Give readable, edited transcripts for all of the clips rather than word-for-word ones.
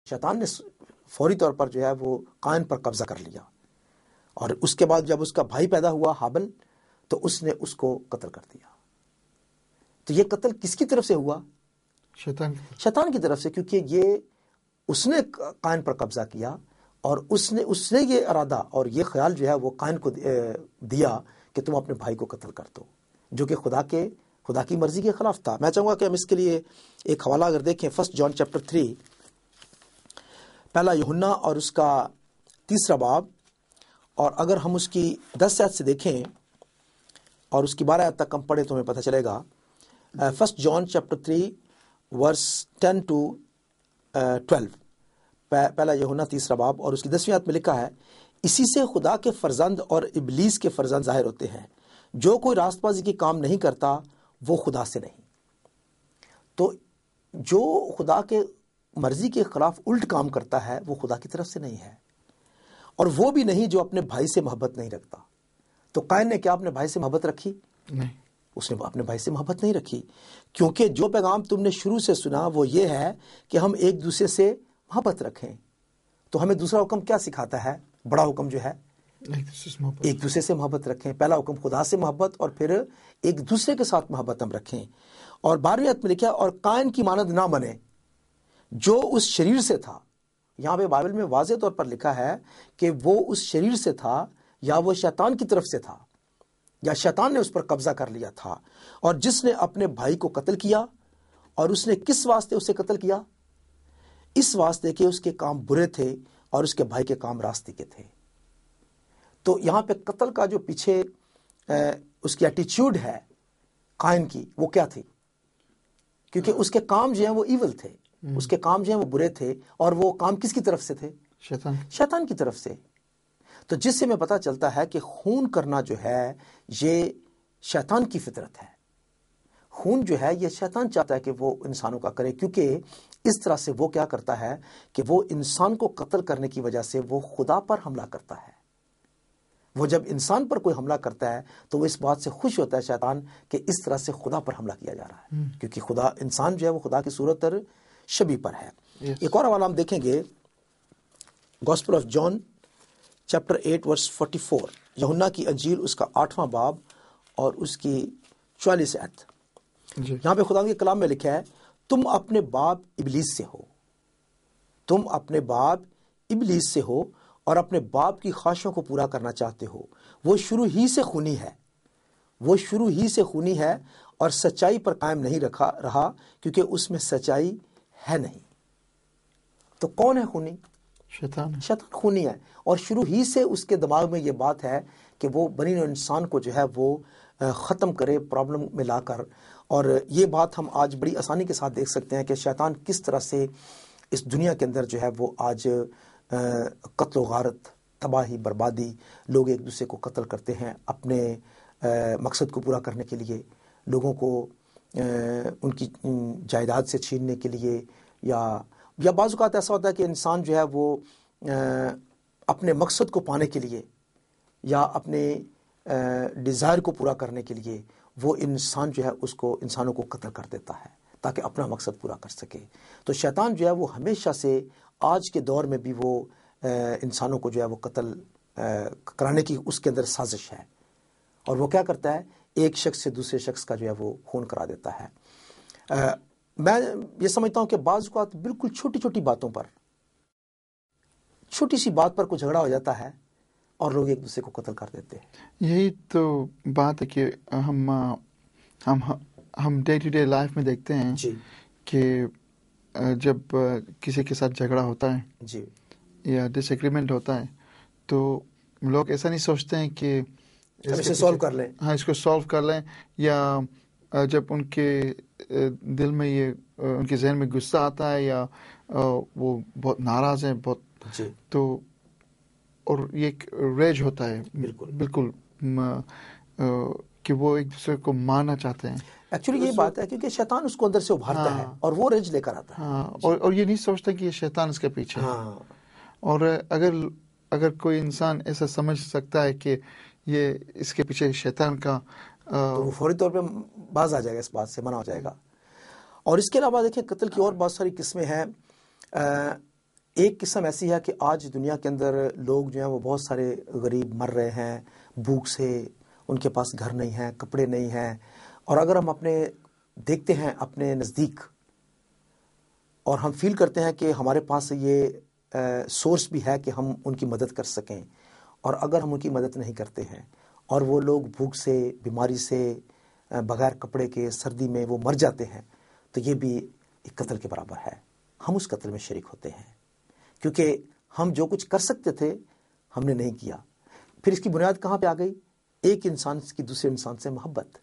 شیطان نے فوری طور پر جو ہے وہ قائن پر قبضہ کر لیا، اور اس کے بعد جب اس کا بھائی پیدا ہوا حابل، تو اس نے اس کو قتل کر دیا۔ تو یہ قتل کس کی طرف سے ہوا؟ شیطان کی طرف سے، کیونکہ یہ اس نے قائن پر قبضہ کیا، اور اس نے یہ ارادہ اور یہ خیال جو ہے وہ قائن کو دیا کہ تم اپنے بھائی کو قتل کر دو، جو کہ خدا کی مرضی کے خلاف تھا۔ میں چاہوں گا کہ ہم اس کے لیے ایک حوالہ اگر دیکھیں، 1 جان چیپٹر 3، پہلا یوحنا اور اس کا 3 باب، اور اگر ہم اس کی 10 آیت سے دیکھیں اور اس کی 12 آیت تک ہم پڑھیں تو ہمیں پتہ چلے گا۔ 1 جان چیپٹر 3 ورس 10 to 12، پہلا یوحنا 3 باب اور اس کی 10ویں آیت میں لکھا ہے، اسی سے خدا کے فرزند اور ابلیس کے فرزند ظاہر ہوتے ہیں، جو کوئی راست بازی کی کام نہیں کرتا وہ خدا سے نہیں۔ تو جو خدا کے مرضی کے خلاف الٹ کام کرتا ہے وہ خدا کی طرف سے نہیں ہے، اور وہ بھی نہیں جو اپنے بھائی سے محبت نہیں رکھتا۔ تو قائن نے کیا اپنے بھائی سے محبت رکھی؟ نہیں، اس نے اپنے بھائی سے محبت نہیں رکھی، کیونکہ جو پیغام تم نے شروع سے سنا وہ یہ ہے کہ ہم ایک دوسرے سے محبت رکھیں۔ تو ہمیں دوسرا حکم کیا سکھاتا ہے؟ بڑا حکم جو ہے ایک دوسرے سے محبت رکھیں۔ پہلا حکم خدا سے محبت، اور پھر ایک دوسرے کے ساتھ محبت ہم رکھیں۔ اور 12ویں آیت میں لکھا، اور قائن کی مانند نہ بنے جو اس شریر سے تھا۔ یہاں پہ بائبل میں واضح طور پر لکھا ہے کہ وہ اس شریر سے تھا، یا وہ شیطان کی طرف سے تھا، یا شیطان نے اس پر قبضہ کر لیا تھا، اور جس نے اپنے بھائی کو قتل کیا۔ اور اس نے کس واسطے اسے قتل کیا؟ اس واسطے کہ اس کے کام برے تھے اور اس کے بھائی کے کام راستے کے تھے۔ تو یہاں پہ قتل کا جو پیچھے اس کی ایٹیچیوڈ ہے قائن کی، وہ کیا تھی؟ کیونکہ اس کے کام جو ہیں وہ ایول تھے، اس کے کام جو ہیں وہ برے تھے، اور وہ کام کس کی طرف سے تھے؟ شیطان کی طرف سے۔ تو جس سے میں پتہ چلتا ہے کہ خون کرنا جو ہے یہ شیطان کی فطرت ہے۔ خون جو ہے یہ شیطان چاہتا ہے کہ وہ انسانوں کا کرے، کیونکہ اس طرح سے وہ کیا کرتا ہے کہ وہ انسان کو قتل کرنے کی وجہ سے وہ خدا پر حملہ کرتا ہے۔ وہ جب انسان پر کوئی حملہ کرتا ہے تو وہ اس بات سے خوش ہوتا ہے شیطان کہ اس طرح سے خدا پر حملہ کیا جا رہا ہے، کیونکہ خدا انسان جو ہے وہ خدا کی صورت اور شبیہ پر ہے۔ ایک اور حوالہ ہم دیکھیں گے، گوسپل آف جان چیپٹر 8 ورس 44، یوحنا کی انجیل اس کا 8واں باب اور اس کی 44 آیت۔ یہاں پہ خدا کے کلام میں لکھا ہے، تم اپنے باپ ابلیس سے ہو، تم اپنے باپ ابلیس سے ہو اور اپنے باپ کی خواہشوں کو پورا کرنا چاہتے ہو۔ وہ شروع ہی سے خونی ہے، وہ شروع ہی سے خونی ہے اور سچائی پر قائم نہیں رہا، کیونکہ اس میں سچائی ہے نہیں۔ تو کون ہے خونی؟ شیطان خونی ہے، اور شروع ہی سے اس کے دماغ میں یہ بات ہے کہ وہ بنی نوع انسان کو جو ہے وہ ختم کرے پرابلم میں لا کر۔ اور یہ بات ہم آج بڑی آسانی کے ساتھ دیکھ سکتے ہیں کہ شیطان کس طرح سے اس دنیا کے اندر جو ہے وہ آج قتل و غارت، تباہی، بربادی، لوگ ایک دوسرے کو قتل کرتے ہیں اپنے مقصد کو پورا کرنے کے لیے، لوگوں کو ان کی جائیداد سے چھیننے کے لیے، یا بعض اوقات ایسا ہوتا ہے کہ انسان جو ہے وہ اپنے مقصد کو پانے کے لیے یا اپنے ڈیزائر کو پورا کرنے کے لیے وہ انسان جو ہے اس کو انسانوں کو قتل کر دیتا ہے تاکہ اپنا مقصد پورا کر سکے۔ تو شیطان جو ہے وہ ہمیشہ سے آج کے دور میں بھی وہ انسانوں کو جو ہے وہ قتل کرانے کی اس کے اندر سازش ہے، اور وہ کیا کرتا ہے؟ ایک شخص سے دوسرے شخص کا جو ہے وہ خون کرا دیتا ہے۔ میں یہ سمجھتا ہوں کہ بعض اوقات بالکل چھوٹی چھوٹی باتوں پر، چھوٹی سی بات پر کوئی جھگڑا ہو جاتا ہے اور لوگ ایک دوسرے کو قتل کر دیتے ہیں۔ یہی تو بات ہے کہ ہم ڈے ٹو ڈے لائف میں دیکھتے ہیں جی کہ جب کسی کے ساتھ جھگڑا ہوتا ہے جی یا ڈس ایگریمنٹ ہوتا ہے تو لوگ ایسا نہیں سوچتے ہیں کہ اسے سولو کر لیں، ہاں اس کو سولو کر لیں، یا جب ان کے دل میں یہ ان کے ذہن میں غصہ آتا ہے یا وہ بہت ناراض ہیں بہت، جی تو اور یہ ایک ریج ہوتا ہے بالکل کہ وہ ایک دوسرے کو مارنا چاہتے ہیں۔ ایکچولی یہ بات ہے کیونکہ شیطان اس کو اندر سے ابھارتا ہے اور وہ ریج لے کر آتا ہے، ہاں، اور یہ نہیں سوچتا کہ یہ شیطان اس کے پیچھے ہے۔ اور اگر کوئی انسان ایسا سمجھ سکتا ہے کہ یہ اس کے پیچھے شیطان کا، تو وہ فوری طور پہ باز آ جائے گا، اس بات سے منع ہو جائے گا۔ اور اس کے علاوہ دیکھیں قتل کی اور بہت ساری قسمیں ہیں۔ ایک قسم ایسی ہے کہ آج دنیا کے اندر لوگ جو ہیں وہ بہت سارے غریب مر رہے ہیں بھوک سے، ان کے پاس گھر نہیں ہیں، کپڑے نہیں ہیں، اور اگر ہم اپنے دیکھتے ہیں اپنے نزدیک اور ہم فیل کرتے ہیں کہ ہمارے پاس یہ سورس بھی ہے کہ ہم ان کی مدد کر سکیں، اور اگر ہم ان کی مدد نہیں کرتے ہیں اور وہ لوگ بھوک سے، بیماری سے، بغیر کپڑے کے سردی میں وہ مر جاتے ہیں، تو یہ بھی ایک قتل کے برابر ہے۔ ہم اس قتل میں شریک ہوتے ہیں کیونکہ ہم جو کچھ کر سکتے تھے ہم نے نہیں کیا۔ پھر اس کی بنیاد کہاں پہ آ گئی؟ ایک انسان کی دوسرے انسان سے محبت۔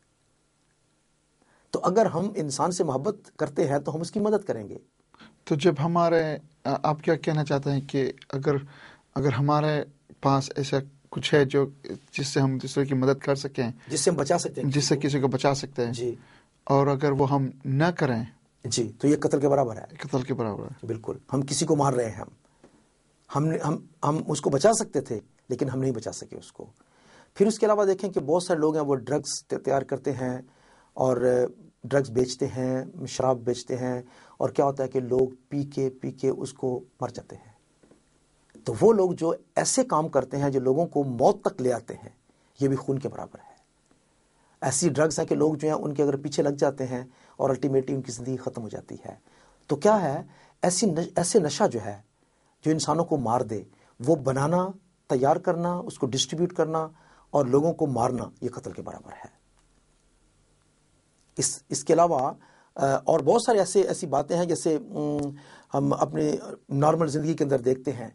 تو اگر ہم انسان سے محبت کرتے ہیں تو ہم اس کی مدد کریں گے۔ تو جب آپ کیا کہنا چاہتے ہیں کہ اگر ہمارے پاس ایسا کچھ ہے جو جس سے ہم دوسرے کی مدد کر سکیں، جس سے ہم بچا سکتے ہیں، جس سے کسی کو بچا سکتے ہیں، جی، اور اگر وہ ہم نہ کریں، جی، تو یہ قتل کے برابر ہے۔ قتل کے برابر ہے۔ بالکل، ہم کسی کو مار رہے ہیں، ہم اس کو بچا سکتے تھے لیکن ہم نہیں بچا سکے اس کو۔ پھر اس کے علاوہ دیکھیں کہ بہت سارے لوگ ہیں وہ ڈرگز تیار کرتے ہیں اور ڈرگز بیچتے ہیں، شراب بیچتے ہیں، اور کیا ہوتا ہے کہ لوگ پی کے اس کو مر جاتے ہیں۔ تو وہ لوگ جو ایسے کام کرتے ہیں جو لوگوں کو موت تک لے آتے ہیں، یہ بھی خون کے برابر ہے۔ ایسی ڈرگز ہیں کہ لوگ جو ہیں ان کے اگر پیچھے لگ جاتے ہیں اور الٹیمیٹلی ان کی زندگی ختم ہو جاتی ہے۔ تو کیا ہے، ایسے نشہ جو ہے جو انسانوں کو مار دے، وہ بنانا، تیار کرنا، اس کو ڈسٹریبیوٹ کرنا اور لوگوں کو مارنا، یہ قتل کے برابر ہے۔ اس کے علاوہ اور بہت سارے ایسی باتیں ہیں جیسے ہم اپنی نارمل زندگی کے اندر دیکھتے ہیں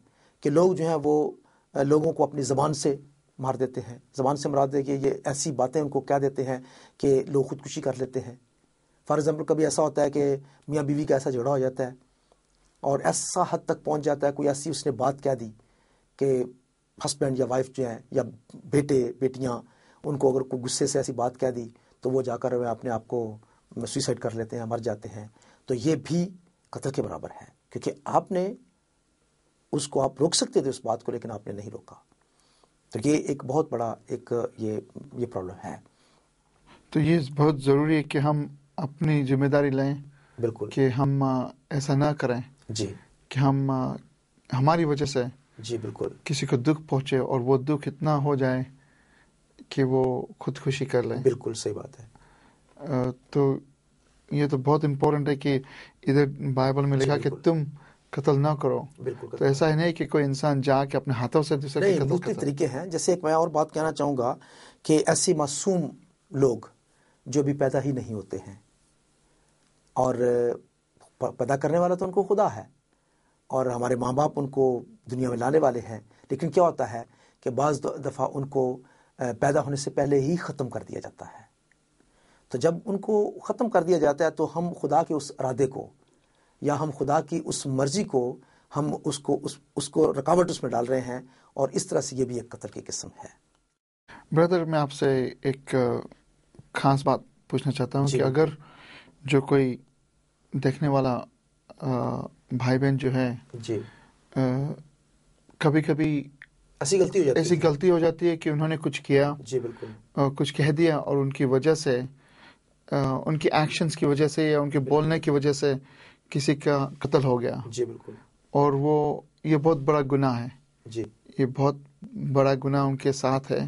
کہ لوگ جو ہیں وہ لوگوں کو اپنی زبان سے مار دیتے ہیں۔ زبان سے مراد ہے کہ یہ ایسی باتیں ان کو کہہ دیتے ہیں کہ لوگ خودکشی کر لیتے ہیں۔ فار ایگزامپل کبھی ایسا ہوتا ہے کہ میاں بیوی کا ایسا جھگڑا ہو جاتا ہے اور ایسا حد تک پہنچ جاتا ہے، کوئی ایسی اس نے بات کہہ دی کہ ہسبینڈ یا وائف جو ہیں یا بیٹے بیٹیاں، ان کو اگر کوئی غصے سے ایسی بات کہہ دی تو وہ جا کر اپنے آپ کو سوئسائڈ کر لیتے ہیں، مر جاتے ہیں۔ تو یہ بھی قتل کے برابر ہے کیونکہ آپ نے اس کو، آپ روک سکتے تھے اس بات کو لیکن آپ نے نہیں روکا۔ تو یہ ایک بہت بڑا یہ پرابلم ہے۔ تو یہ بہت ضروری ہے کہ ہم اپنی ذمہ داری لیں، بالکل، کہ ہم ایسا نہ کریں، جی، کہ ہماری وجہ سے جی، بالکل، کسی کو دکھ پہنچے اور وہ دکھ اتنا ہو جائے کہ وہ خودکشی کر لیں۔ بالکل صحیح بات ہے۔ تو یہ تو بہت امپورٹنٹ ہے کہ ادھر بائبل میں لکھا کہ تم قتل نہ کرو۔ بالکل، تو ایسا ہی نہیں کہ کوئی انسان جا کے اپنے ہاتھوں سے دوسرے نہیں، کو قتل مختلف کرتا۔ طریقے ہیں۔ جیسے ایک میں اور بات کہنا چاہوں گا کہ ایسی معصوم لوگ جو بھی پیدا ہی نہیں ہوتے ہیں، اور پیدا کرنے والا تو ان کو خدا ہے اور ہمارے ماں باپ ان کو دنیا میں لانے والے ہیں، لیکن کیا ہوتا ہے کہ بعض دفعہ ان کو پیدا ہونے سے پہلے ہی ختم کر دیا جاتا ہے۔ تو جب ان کو ختم کر دیا جاتا ہے تو ہم خدا کے اس ارادے کو یا ہم خدا کی اس مرضی کو، ہم اس کو رکاوٹ اس میں ڈال رہے ہیں، اور اس طرح سے یہ بھی ایک قتل کی قسم ہے۔ بردر، میں آپ سے ایک خاص بات پوچھنا چاہتا ہوں جی، کہ اگر جو کوئی دیکھنے والا بھائی بہن جو ہے، جی، کبھی کبھی ایسی غلطی ہو جاتی ہے کہ انہوں نے کچھ کیا، جی، بالکل، کچھ کہہ دیا، اور ان کی وجہ سے، ان کی ایکشنز کی وجہ سے یا ان کے بولنے کی وجہ سے کسی کا قتل ہو گیا، جی، بالکل، اور یہ بہت بڑا گناہ ہے، جی، یہ بہت بڑا گناہ ان کے ساتھ ہے،